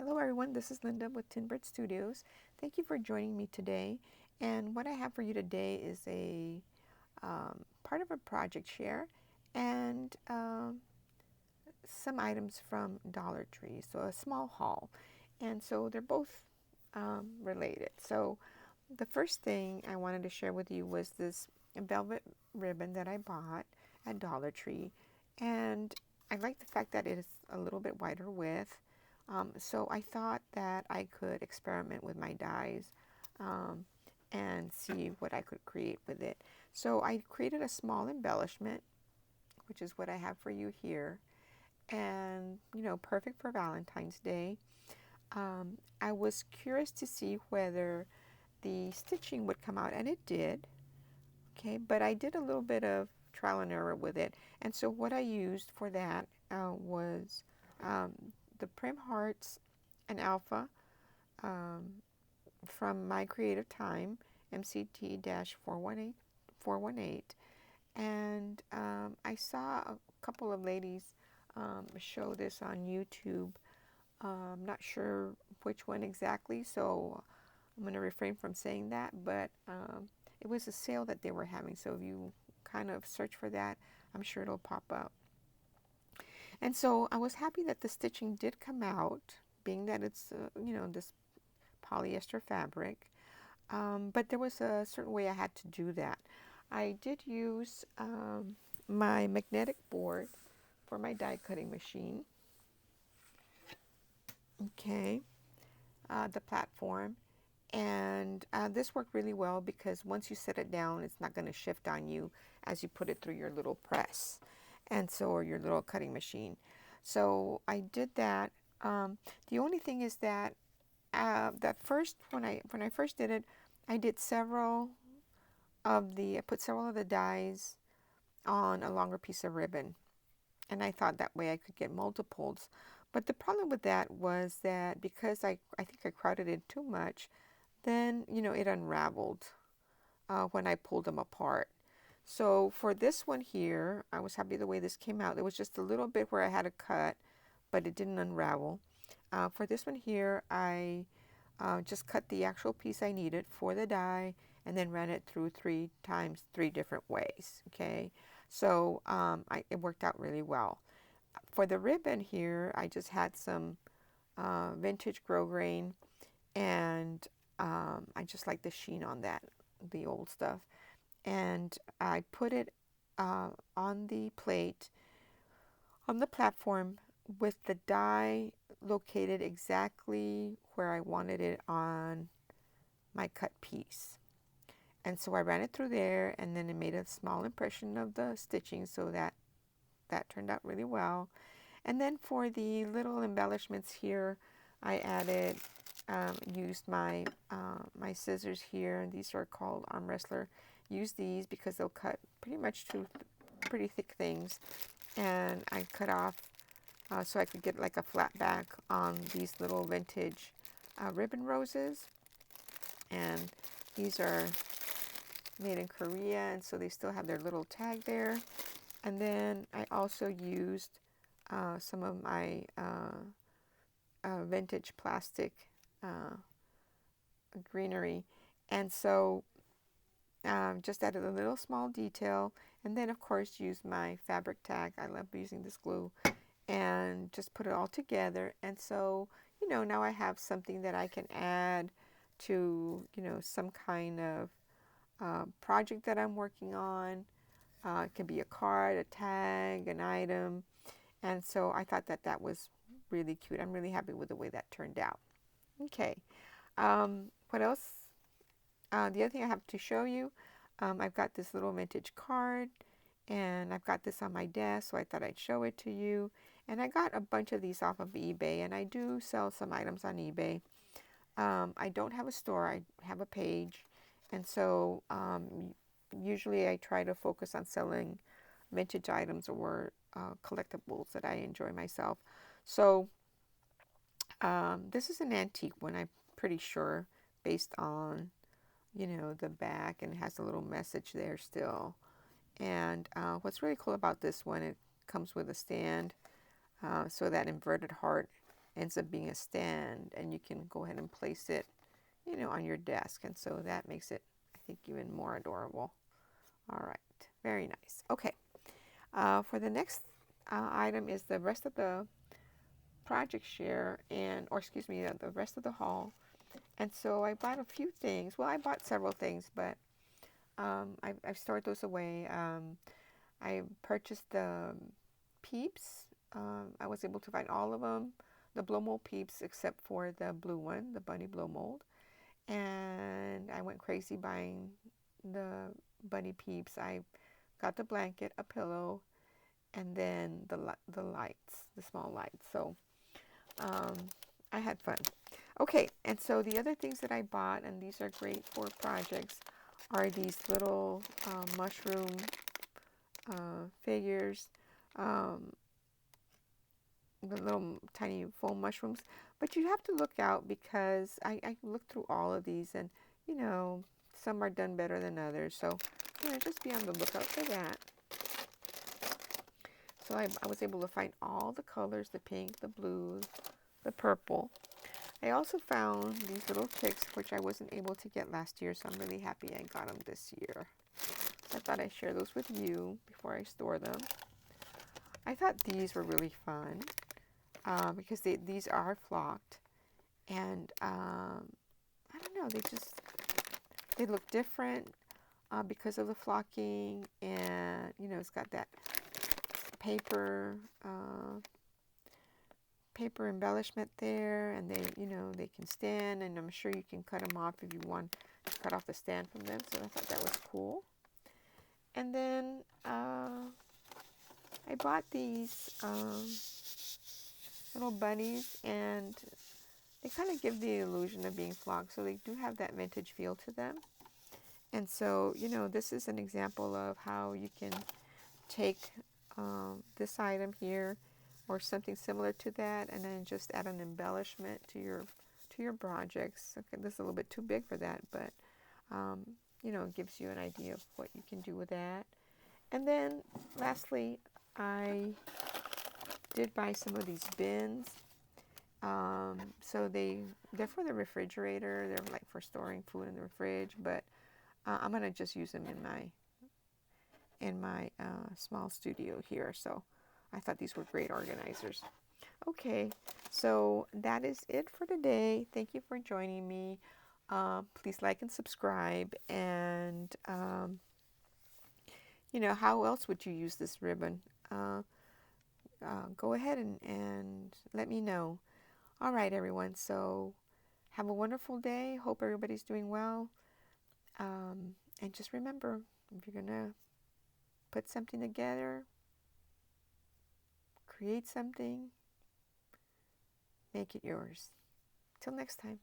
Hello everyone, this is Linda with Tinbird Studios. Thank you for joining me today. And what I have for you today is a part of a project share and some items from Dollar Tree, so a small haul. And so they're both related. So the first thing I wanted to share with you was this velvet ribbon that I bought at Dollar Tree. And I like the fact that it is a little bit wider width. So I thought that I could experiment with my dyes um, and see what I could create with it. So I created a small embellishment, which is what I have for you here. And, perfect for Valentine's Day. I was curious to see whether the stitching would come out, and it did. Okay, but I did a little bit of trial and error with it. And so what I used for that was um, the Prim Hearts and Alpha um, from My Creative Time, MCT-418. And I saw a couple of ladies show this on YouTube. I'm not sure which one exactly, so I'm going to refrain from saying that, but it was a sale that they were having. So if you kind of search for that, I'm sure it'll pop up. And so I was happy that the stitching did come out, being that it's, this polyester fabric. But there was a certain way I had to do that. I did use my magnetic board for my die cutting machine. Okay, the platform. And this worked really well because once you set it down, it's not going to shift on you as you put it through your little press, and so, or your little cutting machine. So I did that. The only thing is that when I first did it, I put several of the dies on a longer piece of ribbon, and I thought that way I could get multiples. But the problem with that was that because I think I crowded it too much, then it unraveled when I pulled them apart. So for this one here, I was happy the way this came out. There was just a little bit where I had to cut, but it didn't unravel. For this one here, I just cut the actual piece I needed for the die and then ran it through 3 times, 3 different ways. Okay, so it worked out really well. For the ribbon here, I just had some vintage grosgrain, and I just like the sheen on that, the old stuff. And I put it on the plate, on the platform, with the die located exactly where I wanted it on my cut piece. And so I ran it through there, and then it made a small impression of the stitching, so that turned out really well. And then for the little embellishments here, I added, used my scissors here, and these are called arm wrestler. Use these because they'll cut pretty much to pretty thick things. And I cut off so I could get like a flat back on these little vintage ribbon roses. And these are made in Korea, and so they still have their little tag there. And then I also used some of my vintage plastic uh, greenery, and so just added a little small detail, and then of course used my fabric tag. I love using this glue, and just put it all together. And so now I have something that I can add to some kind of project that I'm working on. It can be a card, a tag, an item. And so I thought that that was really cute. I'm really happy with the way that turned out. Okay. What else? The other thing I have to show you, I've got this little vintage card, and I've got this on my desk, so I thought I'd show it to you. And I got a bunch of these off of eBay, and I do sell some items on eBay. I don't have a store, I have a page. And so usually I try to focus on selling vintage items or collectibles that I enjoy myself. So this is an antique one, I'm pretty sure, based on the back, and it has a little message there still. And what's really cool about this one, it comes with a stand, so that inverted heart ends up being a stand, and you can go ahead and place it, on your desk. And so that makes it, I think, even more adorable. All right, very nice. Okay, for the next item is the rest of the project share, or excuse me, the rest of the haul. And so I bought a few things. Well, I bought several things, but I've stored those away. I purchased the Peeps. I was able to find all of them, the blow mold Peeps, except for the blue one, the bunny blow mold. And I went crazy buying the bunny Peeps. I got the blanket, a pillow, and then the lights, the small lights. So um, I had fun. Okay, and so the other things that I bought, and these are great for projects, are these little mushroom figures, um, the little tiny foam mushrooms. But you have to look out because I looked through all of these, and some are done better than others. So just be on the lookout for that. So I was able to find all the colors, the pink, the blue, the purple. I also found these little ticks, which I wasn't able to get last year, so I'm really happy I got them this year. So I thought I'd share those with you before I store them. I thought these were really fun because these are flocked, and I don't know, they look different because of the flocking, and it's got that paper paper embellishment there, and they can stand, and I'm sure you can cut them off if you want to cut off the stand from them. So I thought that was cool. And then I bought these little bunnies, and they kind of give the illusion of being flocked, so they do have that vintage feel to them. And so this is an example of how you can take this item here or something similar to that, and then just add an embellishment to your projects. Okay, this is a little bit too big for that, but it gives you an idea of what you can do with that. And then lastly, I did buy some of these bins. So they're for the refrigerator. They're like for storing food in the fridge, but I'm gonna just use them in my small studio here. So I thought these were great organizers. Okay, so that is it for today. Thank you for joining me. Please like and subscribe. And how else would you use this ribbon? Go ahead and let me know. All right, everyone. So have a wonderful day. Hope everybody's doing well. And just remember, if you're going to put something together, create something, make it yours. Till next time.